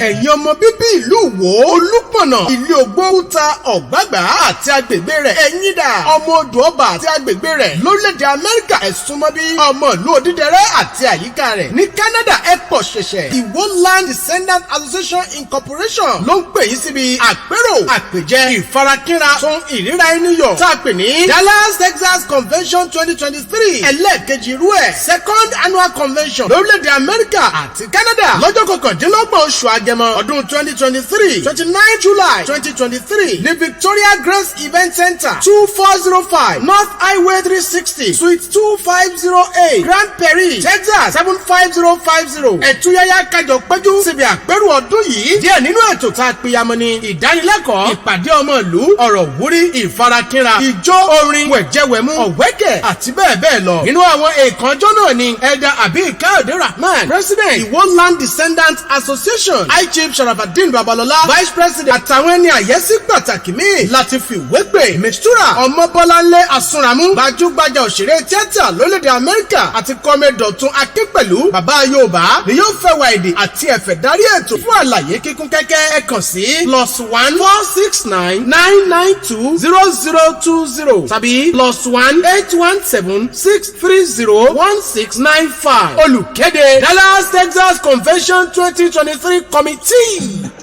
ẹ̀yin ọmọ bíbí ìlú Ìwó Olúpọ̀nà ilé Ògbóòkúta Ọ̀gbàgbà àti agbègbè rẹ̀ ẹ̀yin dà ọmọ odò ọba àti agbègbè rẹ̀ lórílẹ̀‐èdè Amẹ́ríkà ẹ̀sùn mọ́ bí ọmọ ìlú Odídẹrẹ́ àti àyíká rẹ̀ ní Canada ẹ̀pọ̀ ṣẹ̀ṣẹ̀ Ìwó Land Descendant Association Incorporation ló ń pè yín síbi àpérò àpèjẹ ìfarakínra tún ìríra ẹni yọ̀ tá a pè ní Dallas Texas Convention 2023 ẹlẹ́ẹ̀kejì irú ẹ̀ Second Annual Convention lórílẹ̀‐èdè Amẹ́ríkà àti Canada lọ́jọ́ kọkàndínlọ́gbọ̀n oṣù Agẹmọ ọdún 2023 29 July 2023 ní Victoria Grace Event Center 2405 North Highway 360 Suite 2508 Grand Prairie Texas 75050 ẹ̀túyáyá kájọ péjú síbi àpérò ọdún yìí díẹ̀ nínú ètò tá a pèyàmọ́ ní ìdánilẹ́kọ̀ọ́ ìpàdé ọmọ ìlú ọ̀rọ̀ wúrí ìfarakínra ijó orin wẹ̀jẹ̀wẹ̀mú ọ̀wẹ́kẹ̀ àti bẹ́ẹ̀ bẹ́ẹ̀ lọ nínú àwọn èèkàn ọjọ́ náà ni ẹ̀dà àbí káyọ̀dé Rahman President Ìwó Land Descendant Association High Chief Sharafadin Babalola Vice President àtàwọn ẹni àyẹ́sí pàtàkì míì láti fi ìwé pè Mistura Ọmọbọ́láńlé Asúnramú gbajúgbajà òṣèré tíátà lórílẹ̀‐èdè Amẹ́ríkà àti kọ́mẹ́dọ̀tún Akínpẹ̀lú bàbá Yorùbá ni yóò fẹ̀wà èdè àti ẹ̀fẹ̀ darí ètò fún àlàyé kíkún kẹ́kẹ́ ẹ kàn sí +1 469 992 0020 tàbí +1 817 630 1695 olùkéde Dallas Texas Convention 2023 Committee.